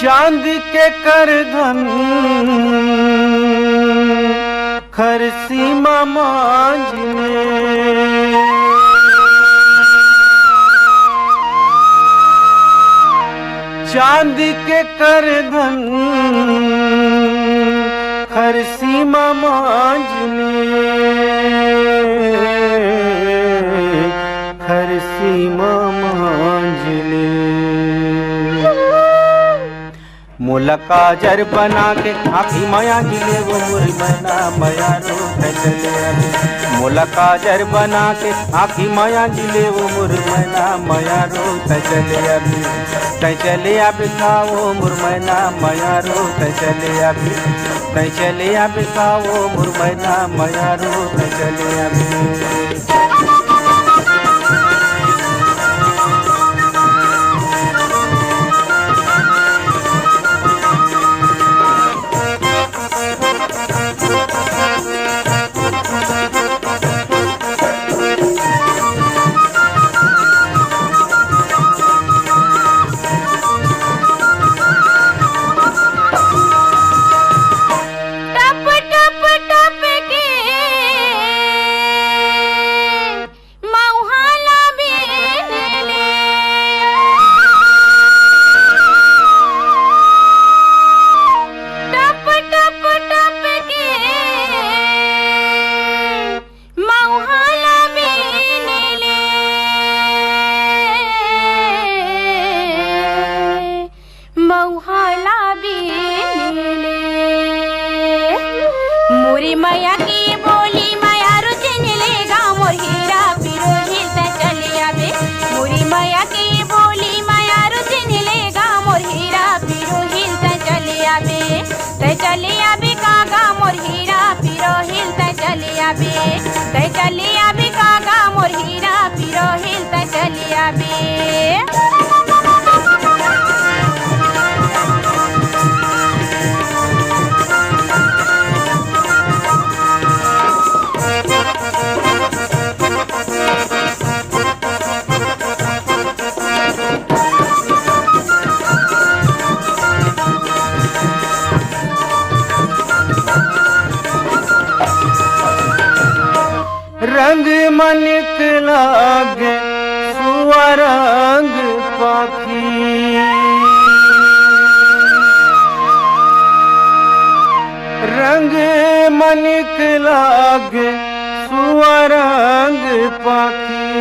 चांद के कर धन खरसी मांझने, चांद के कर धन खरसी मांझने, खरसी मांझले। मोला काजर बना के आँखी माया गिले वो मुरी मैना माया रूठ चले अभी। मोला काजर बना के आँखी माया गिले वो मुरी मैना माया रूठ चले अभी। तै चले अभी का वो मुरी मैना माया रूठ चले अभी। तै चले अभी का वो मुरी मैना माया रूठ चले अभी। मोरी मैया की बोली माया रुचन लेगा मोर हीरा पिरो हिलता चले आबे। मोरी मैया की बोली माया रुचन लेगा मोर हीरा पिरो हिलता चले आबे। तै चले आबे कागा मोर हीरा पिरो हिलता चले आबे। तै चले आबे कागा मोर हीरा पिरो हिलता चले आबे। रंग मनिक लागे सुअरंग पाखी, रंग मनिक लागे सुअरंग पाखी,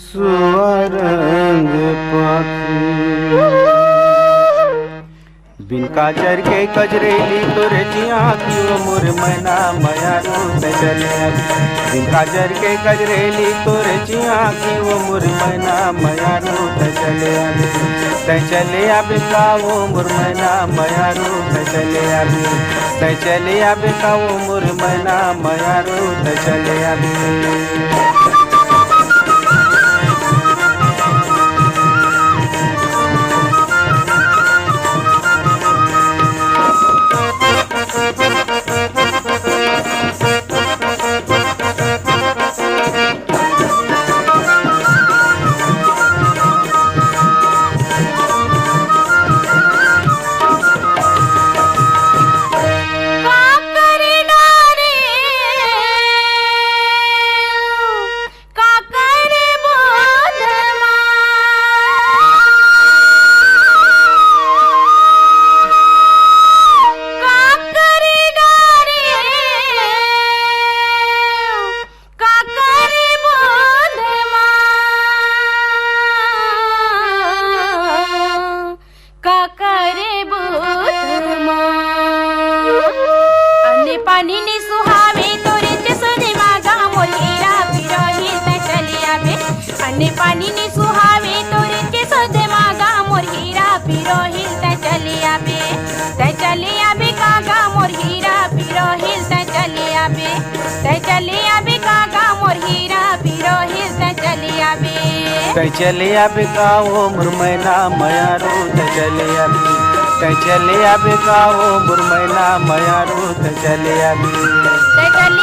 सुअरंग पाखी। बिन काजर के कजरेली तोरे जिया की वो मोर मैना माया रूठ चले अभी। बिन काजर के कजरेली तोरे जिया की वो मोर मैना माया रूठ चले अभी। तै चले अभी का वो मोर मैना माया रूठ चले अभी। तै चले अभी का वो मोर मैना माया रूठ चले अभी। पानी ने सुहावे तोरे जसोदे मागा मोर हीरा पिरो हिलता चले आबे। अन्ने पानी ने सुहावे तोरे जसोदे मागा मोर हीरा पिरो हिलता चले आबे। तै चले आबे कागा मोर हीरा पिरो हिलता चले आबे। तै चले आबे कागा मोर हीरा पिरो हिलता चले आबे। तै चले आबे का वो मोर मैना माया रूठ चले अभी। तै चले आबे का वो मोर मैना माया रूठ चले अभी। तै चले